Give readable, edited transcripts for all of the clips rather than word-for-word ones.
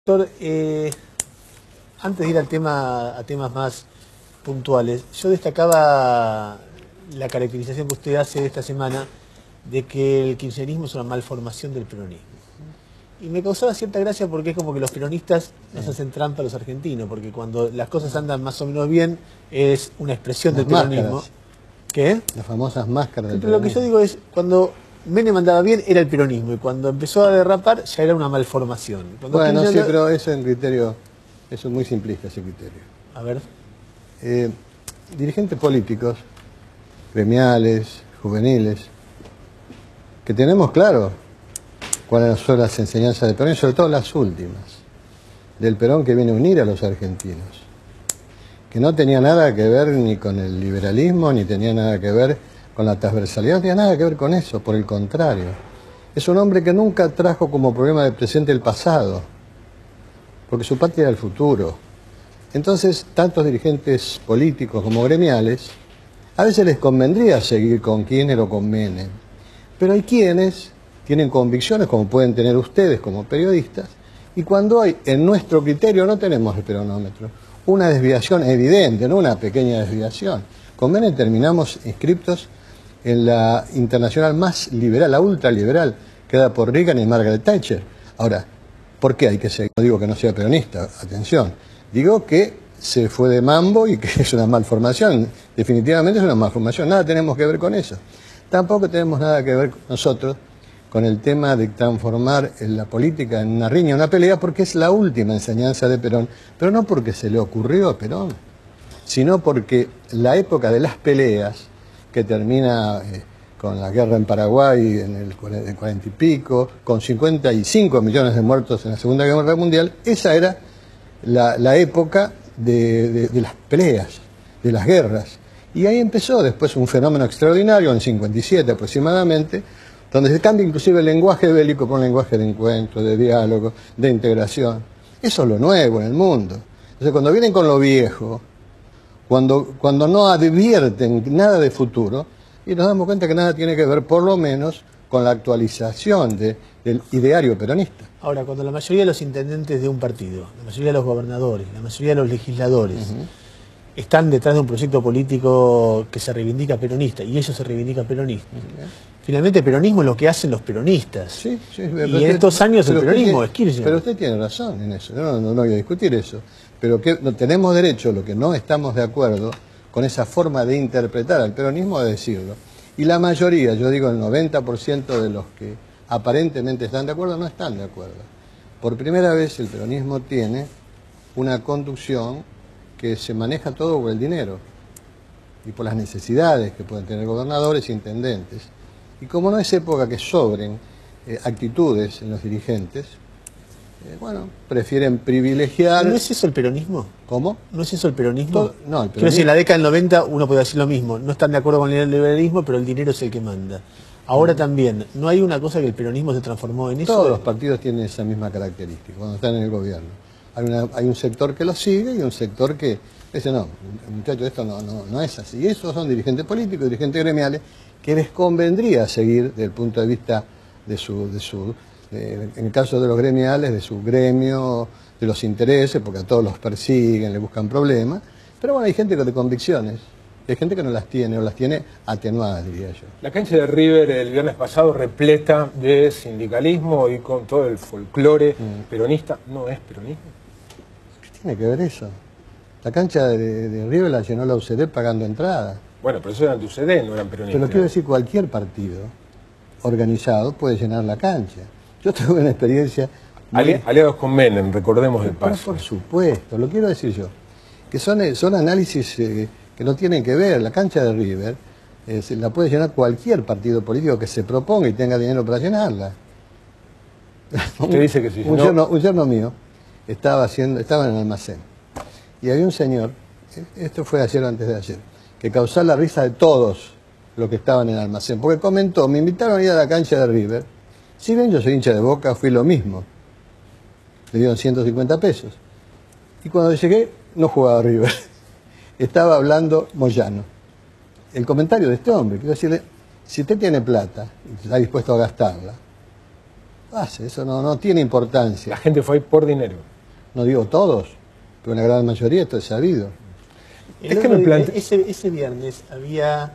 Doctor, antes de ir a temas más puntuales, yo destacaba la caracterización que usted hace esta semana de que el kirchnerismo es una malformación del peronismo. Y me causaba cierta gracia porque es como que los peronistas nos hacen trampa a los argentinos, porque cuando las cosas andan más o menos bien es una expresión del peronismo. Máscaras. ¿Qué? Las famosas máscaras del Pero lo que yo digo es, cuando Menem andaba bien era el peronismo y cuando empezó a derrapar ya era una malformación. Cuando Bueno, sí, Kirchner pero eso es un criterio, eso es muy simplista ese criterio. A ver. Dirigentes políticos, gremiales, juveniles, que tenemos claro cuáles son las enseñanzas del Perón, y sobre todo las últimas, del Perón que viene a unir a los argentinos, que no tenía nada que ver ni con el liberalismo, ni tenía nada que ver con la transversalidad, no tenía nada que ver con eso, por el contrario. Es un hombre que nunca trajo como problema del presente el pasado, porque su patria era el futuro. Entonces, tantos dirigentes políticos como gremiales, a veces les convendría seguir con Kirchner o con Menem, pero hay quienes tienen convicciones, como pueden tener ustedes como periodistas, y cuando hay, en nuestro criterio, no tenemos el peronómetro, una desviación evidente, no una pequeña desviación. Con Menem terminamos inscriptos en la internacional más liberal, la ultraliberal, que da por Reagan y Margaret Thatcher. Ahora, ¿por qué hay que seguir? No digo que no sea peronista, atención. Digo que se fue de mambo y que es una malformación. Definitivamente es una malformación. Nada tenemos que ver con eso. Tampoco tenemos nada que ver nosotros con el tema de transformar la política en una riña, una pelea, porque es la última enseñanza de Perón. Pero no porque se le ocurrió a Perón, sino porque la época de las peleas, que termina con la guerra en Paraguay en el 40 y pico, con 55 millones de muertos en la Segunda Guerra Mundial, esa era la época de las peleas, de las guerras. Y ahí empezó después un fenómeno extraordinario, en 57 aproximadamente, donde se cambia inclusive el lenguaje bélico por un lenguaje de encuentro, de diálogo, de integración. Eso es lo nuevo en el mundo. Entonces, cuando vienen con lo viejo, cuando no advierten nada de futuro, y nos damos cuenta que nada tiene que ver, por lo menos, con la actualización del ideario peronista. Ahora, cuando la mayoría de los intendentes de un partido, la mayoría de los gobernadores, la mayoría de los legisladores, están detrás de un proyecto político que se reivindica peronista, y ellos se reivindican peronistas, finalmente el peronismo es lo que hacen los peronistas. Sí, y en estos años el peronismo es Kirchner. Pero usted tiene razón en eso, no voy a discutir eso. Pero que no tenemos derecho, lo que no estamos de acuerdo con esa forma de interpretar al peronismo, a decirlo. Y la mayoría, yo digo el 90% de los que aparentemente están de acuerdo, no están de acuerdo. Por primera vez el peronismo tiene una conducción que se maneja todo por el dinero y por las necesidades que pueden tener gobernadores e intendentes. Y como no es época que sobren actitudes en los dirigentes, bueno, prefieren privilegiar... ¿No es eso el peronismo? ¿Cómo? ¿No es eso el peronismo? No, el peronismo... Quiero decir, en la década del 90 uno puede decir lo mismo, no están de acuerdo con el liberalismo, pero el dinero es el que manda. Ahora también, ¿no hay una cosa que el peronismo se transformó en eso? Todos los partidos tienen esa misma característica cuando están en el gobierno. Hay un sector que lo sigue y un sector que dice, no, muchachos, esto no es así. Y esos son dirigentes políticos, dirigentes gremiales, que les convendría seguir desde el punto de vista en el caso de los gremiales, de su gremio, de los intereses, porque a todos los persiguen, le buscan problemas. Pero bueno, hay gente de convicciones. Hay gente que no las tiene, o las tiene atenuadas, diría yo. La cancha de River el viernes pasado repleta de sindicalismo y con todo el folclore peronista. ¿No es peronismo? ¿Qué tiene que ver eso? La cancha de River la llenó la UCD pagando entrada. Bueno, pero eso eran de UCD, no eran peronistas. Pero quiero decir, cualquier partido organizado puede llenar la cancha. Yo tuve una experiencia... Aliados con Menem, recordemos el paso. Por supuesto, lo quiero decir yo. Que son análisis que no tienen que ver. La cancha de River la puede llenar cualquier partido político que se proponga y tenga dinero para llenarla. Usted dice que sí. Un yerno mío estaba en el almacén. Y había un señor, esto fue ayer o antes de ayer, que causó la risa de todos los que estaban en el almacén. Porque comentó, me invitaron a ir a la cancha de River. Si bien yo soy hincha de Boca, fui lo mismo. Le dieron 150 pesos. Y cuando llegué, no jugaba River. Estaba hablando Moyano. El comentario de este hombre, quiero decirle, si usted tiene plata y está dispuesto a gastarla, eso no tiene importancia. La gente fue ahí por dinero. No digo todos, pero una gran mayoría, esto es sabido. Ese viernes había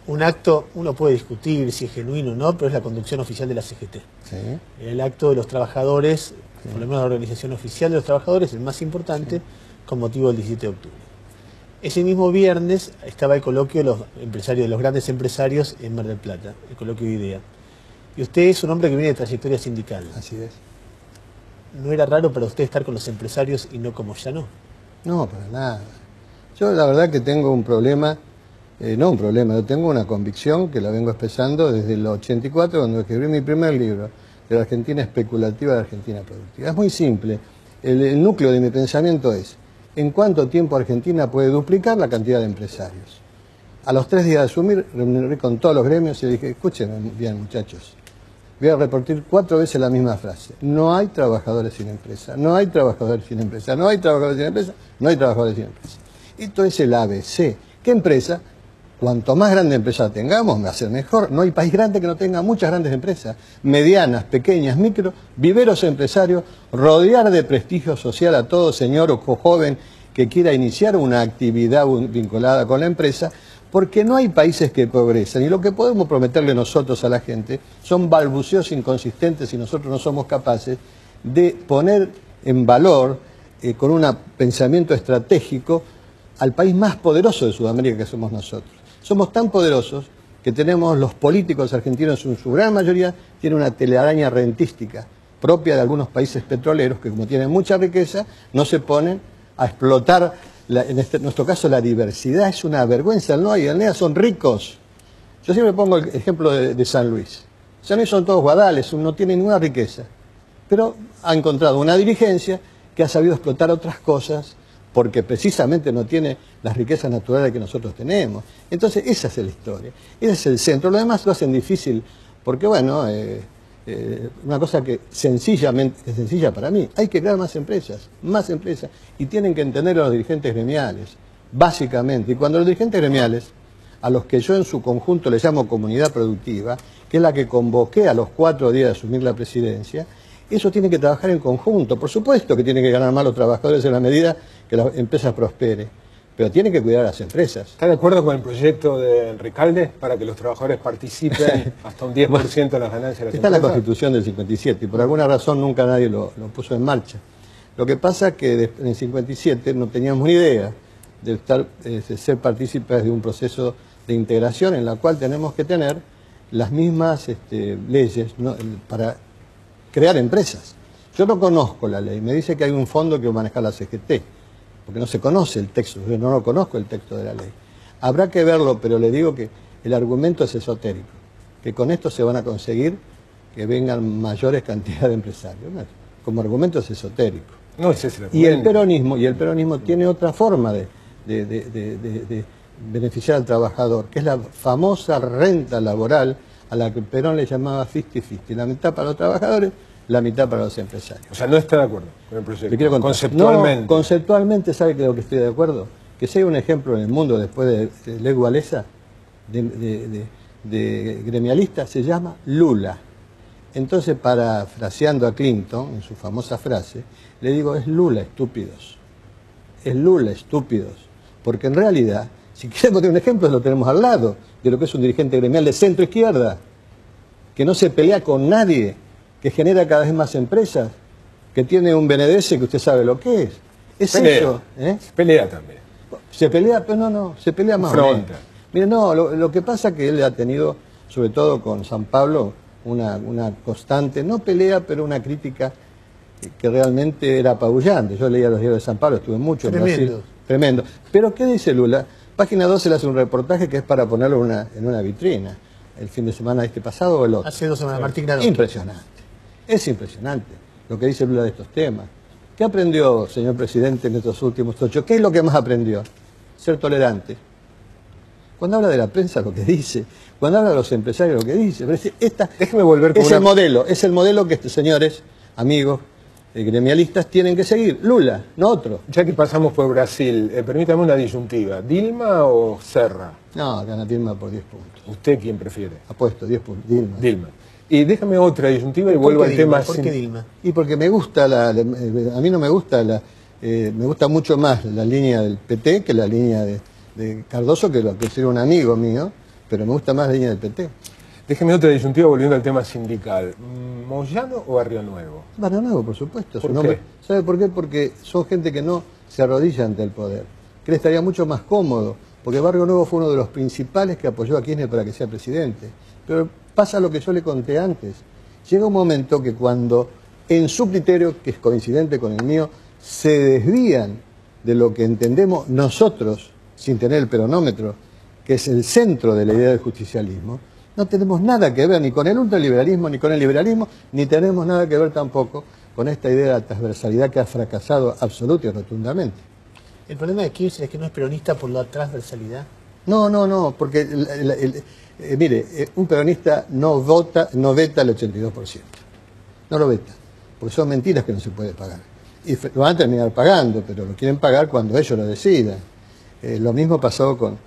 un acto, uno puede discutir si es genuino o no, pero es la conducción oficial de la CGT. Sí. El acto de los trabajadores, por lo menos la organización oficial de los trabajadores, el más importante, con motivo del 17 de octubre. Ese mismo viernes estaba el coloquio de los empresarios, de los grandes empresarios en Mar del Plata, el coloquio de IDEA. Y usted es un hombre que viene de trayectoria sindical. Así es. ¿No era raro para usted estar con los empresarios y no como ya no? No, para nada. Yo la verdad que tengo un problema, no un problema, yo tengo una convicción que la vengo expresando desde el 84, cuando escribí mi primer libro, de la Argentina especulativa a la Argentina productiva. Es muy simple. El núcleo de mi pensamiento es, ¿en cuánto tiempo Argentina puede duplicar la cantidad de empresarios? A los 3 días de asumir, reuní con todos los gremios y dije, escúchenme bien muchachos, voy a repetir 4 veces la misma frase. No hay trabajadores sin empresa, no hay trabajadores sin empresa, no hay trabajadores sin empresa, no hay trabajadores sin empresa. Esto es el ABC. ¿Qué empresa? Cuanto más grande empresa tengamos, va a ser mejor. No hay país grande que no tenga muchas grandes empresas, medianas, pequeñas, micro, viveros empresarios, rodear de prestigio social a todo señor o joven que quiera iniciar una actividad vinculada con la empresa, porque no hay países que progresan. Y lo que podemos prometerle nosotros a la gente son balbuceos inconsistentes si nosotros no somos capaces de poner en valor, con un pensamiento estratégico, al país más poderoso de Sudamérica que somos nosotros. Somos tan poderosos que tenemos los políticos argentinos, en su gran mayoría, tienen una telaraña rentística propia de algunos países petroleros que, como tienen mucha riqueza, no se ponen a explotar, en nuestro caso la diversidad. Es una vergüenza. El NOA y el NEA son ricos. Yo siempre pongo el ejemplo de San Luis. San Luis son todos guadales, no tienen ninguna riqueza, pero ha encontrado una dirigencia que ha sabido explotar otras cosas porque precisamente no tiene las riquezas naturales que nosotros tenemos. Entonces esa es la historia, ese es el centro. Lo demás lo hacen difícil porque, bueno, una cosa que sencillamente es sencilla para mí, hay que crear más empresas, y tienen que entender a los dirigentes gremiales, básicamente. Y cuando los dirigentes gremiales, a los que yo en su conjunto les llamo comunidad productiva, que es la que convoqué a los 4 días de asumir la presidencia, eso tiene que trabajar en conjunto. Por supuesto que tienen que ganar más los trabajadores en la medida que la empresa prospere, pero tienen que cuidar a las empresas. ¿Está de acuerdo con el proyecto de Ricalde para que los trabajadores participen hasta un 10% de las ganancias de las empresas? Está en la Constitución del 57 y por alguna razón nunca nadie lo puso en marcha. Lo que pasa es que en el 57 no teníamos ni idea de ser partícipes de un proceso de integración en la cual tenemos que tener las mismas leyes, ¿no?, para crear empresas. Yo no conozco la ley, me dice que hay un fondo que va a manejar la CGT, porque no se conoce el texto, yo no lo conozco el texto de la ley. Habrá que verlo, pero le digo que el argumento es esotérico, que con esto se van a conseguir que vengan mayores cantidades de empresarios. Como argumento es esotérico. No, ese es el argumento. Y el peronismo tiene otra forma de beneficiar al trabajador, que es la famosa renta laboral a la que Perón le llamaba 50-50, la mitad para los trabajadores, la mitad para los empresarios. O sea, no está de acuerdo con el proyecto. Le quiero contar. Conceptualmente. No, conceptualmente, ¿sabe que lo que estoy de acuerdo? Que si hay un ejemplo en el mundo después de Lech Walesa, de gremialista, se llama Lula. Entonces, parafraseando a Clinton, en su famosa frase, le digo, es Lula, estúpidos. Es Lula, estúpidos. Porque en realidad, si queremos tener un ejemplo, lo tenemos al lado de lo que es un dirigente gremial de centro-izquierda, que no se pelea con nadie, que genera cada vez más empresas, que tiene un BNDES que usted sabe lo que es. Es pelea, eso. Se pelea también. Se pelea, pero no, se pelea más. Fronta. Mire, no, lo que pasa es que él ha tenido, sobre todo con San Pablo, una constante, no pelea, pero una crítica que realmente era apabullante. Yo leía los diarios de San Pablo, estuve mucho en Brasil. Tremendo. Pero ¿qué dice Lula? Página 12 le hace un reportaje que es para ponerlo en una vitrina. El fin de semana pasado o el otro. Hace 2 semanas, Martín Granado. Impresionante. Es impresionante lo que dice Lula de estos temas. ¿Qué aprendió, señor presidente, en estos últimos 8? ¿Qué es lo que más aprendió? Ser tolerante. Cuando habla de la prensa, lo que dice. Cuando habla de los empresarios, lo que dice. Déjeme volver con es el modelo que estos señores, amigos, gremialistas, tienen que seguir. Lula, no otro. Ya que pasamos por Brasil, permítame una disyuntiva. ¿Dilma o Serra? No, gana Dilma por 10 puntos. ¿Usted quién prefiere? Apuesto, 10 puntos. Dilma. Y déjame otra disyuntiva y vuelvo al tema. ¿Por qué Dilma? Y porque me gusta, a mí no me gusta, me gusta mucho más la línea del PT que la línea de Cardoso, que lo que sería un amigo mío, pero me gusta más la línea del PT. Déjeme otra disyuntiva volviendo al tema sindical. ¿Moyano o Barrio Nuevo? Barrio Nuevo, por supuesto. ¿Por qué? ¿Sabe por qué? Porque son gente que no se arrodilla ante el poder, que le estaría mucho más cómodo, porque Barrio Nuevo fue uno de los principales que apoyó a Kirchner para que sea presidente. Pero pasa lo que yo le conté antes. Llega un momento que cuando en su criterio, que es coincidente con el mío, se desvían de lo que entendemos nosotros, sin tener el peronómetro, que es el centro de la idea del justicialismo, no tenemos nada que ver ni con el ultraliberalismo, ni con el liberalismo, ni tenemos nada que ver tampoco con esta idea de la transversalidad que ha fracasado absoluta y rotundamente. ¿El problema de Kirchner es que no es peronista por la transversalidad? No, porque mire, un peronista no veta el 82%. No lo veta, porque son mentiras que no se puede pagar. Y lo van a terminar pagando, pero lo quieren pagar cuando ellos lo decidan. Lo mismo pasó con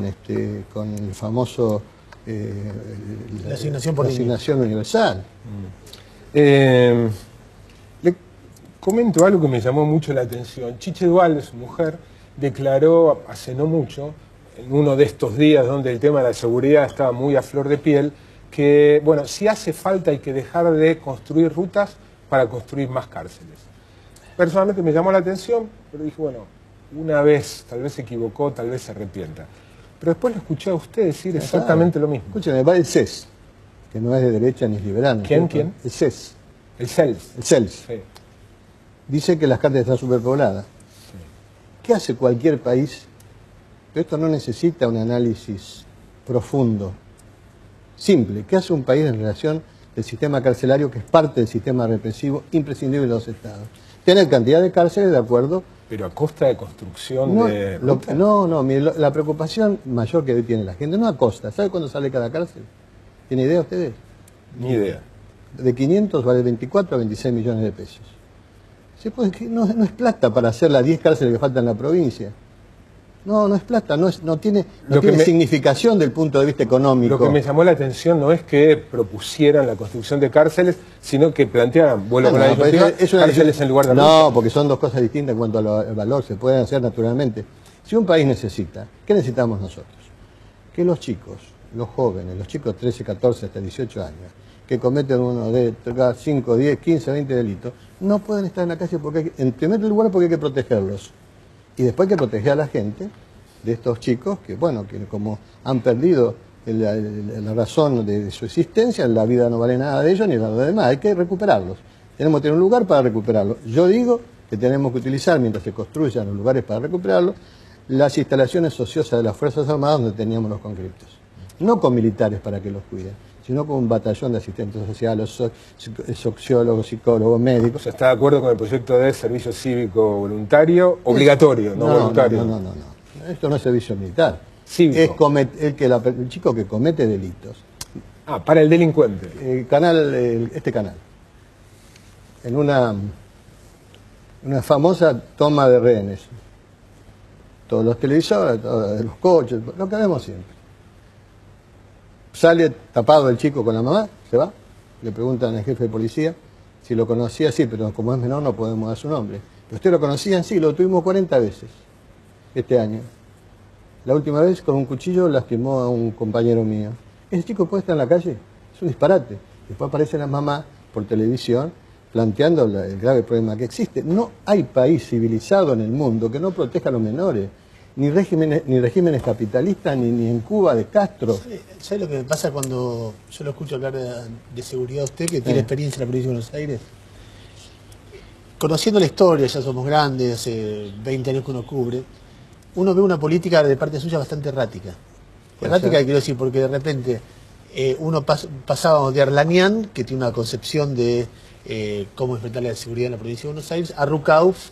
el famoso la asignación por asignación universal. Le comento algo que me llamó mucho la atención. Chiche Dualde, su mujer, declaró hace no mucho, en uno de estos días donde el tema de la seguridad estaba muy a flor de piel, que, bueno, si hace falta hay que dejar de construir rutas para construir más cárceles. Personalmente me llamó la atención, pero dije, bueno, una vez, tal vez se equivocó, tal vez se arrepienta. Pero después lo escuché a usted decir exactamente lo mismo. Escúcheme, va el CES, que no es de derecha ni es liberal. ¿No? ¿Quién? El CES. El CELS. El CELS. Sí. Dice que las cárceles están superpobladas. Sí. ¿Qué hace cualquier país? Pero esto no necesita un análisis profundo, simple. ¿Qué hace un país en relación del sistema carcelario, que es parte del sistema represivo imprescindible de los estados? Tener cantidad de cárceles de acuerdo. Pero a costa de construcción de... Mire, la preocupación mayor que hoy tiene la gente, no a costa. ¿Sabe cuándo sale cada cárcel? ¿Tiene idea ustedes? Ni idea. De 500 vale 24 a 26 millones de pesos. No es plata para hacer las 10 cárceles que faltan en la provincia. No es plata, no tiene significación del punto de vista económico. Lo que me llamó la atención no es que propusieran la construcción de cárceles, sino que plantearan, cárceles en lugar de... No, porque son dos cosas distintas en cuanto al valor, se pueden hacer naturalmente. Si un país necesita, ¿qué necesitamos nosotros? Que los chicos, los jóvenes, los chicos de 13, 14 hasta 18 años, que cometen uno de 5, 10, 15, 20 delitos, no pueden estar en la calle en primer lugar porque hay que protegerlos. Y después hay que proteger a la gente de estos chicos que, bueno, que como han perdido la razón de su existencia, la vida no vale nada de ellos ni nada de demás, hay que recuperarlos. Tenemos que tener un lugar para recuperarlos. Yo digo que tenemos que utilizar, mientras se construyan los lugares para recuperarlos, las instalaciones ociosas de las Fuerzas Armadas donde teníamos los conscriptos. No con militares para que los cuiden, sino con un batallón de asistentes sociales, sociólogos, psicólogos, médicos. O sea, ¿está de acuerdo con el proyecto de servicio cívico voluntario? Obligatorio, no voluntario. No. Esto no es servicio militar. Cívico. Es el chico que comete delitos. Para el delincuente. Este canal. En una famosa toma de rehenes. Todos los televisores, todos los coches, lo que vemos siempre. Sale tapado el chico con la mamá, se va, le preguntan al jefe de policía si lo conocía, sí, pero como es menor no podemos dar su nombre. ¿Pero usted lo conocía? Sí, lo tuvimos 40 veces este año. La última vez con un cuchillo lastimó a un compañero mío. ¿Ese chico puede estar en la calle? Es un disparate. Después aparece la mamá por televisión planteando el grave problema que existe. No hay país civilizado en el mundo que no proteja a los menores. Ni regímenes capitalistas, ni en Cuba de Castro. ¿Sabe lo que me pasa cuando yo lo escucho hablar de seguridad a usted, que tiene experiencia en la provincia de Buenos Aires? Conociendo la historia, ya somos grandes, hace 20 años que uno cubre, uno ve una política de parte suya bastante errática. Errática quiero decir, porque de repente pasábamos de Arlanian, que tiene una concepción de cómo enfrentar la seguridad en la provincia de Buenos Aires, a Rucauf,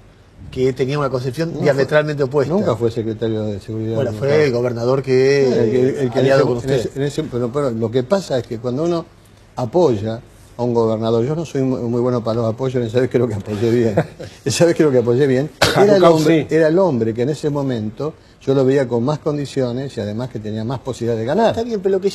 que tenía una concepción diametralmente opuesta. Nunca fue secretario de Seguridad. Bueno, fue el gobernador que aliado con usted. Pero lo que pasa es que cuando uno apoya a un gobernador, yo no soy muy bueno para los apoyos, esa vez creo que apoyé bien. Era el hombre que en ese momento yo lo veía con más condiciones y además que tenía más posibilidades de ganar. Está bien, pero lo que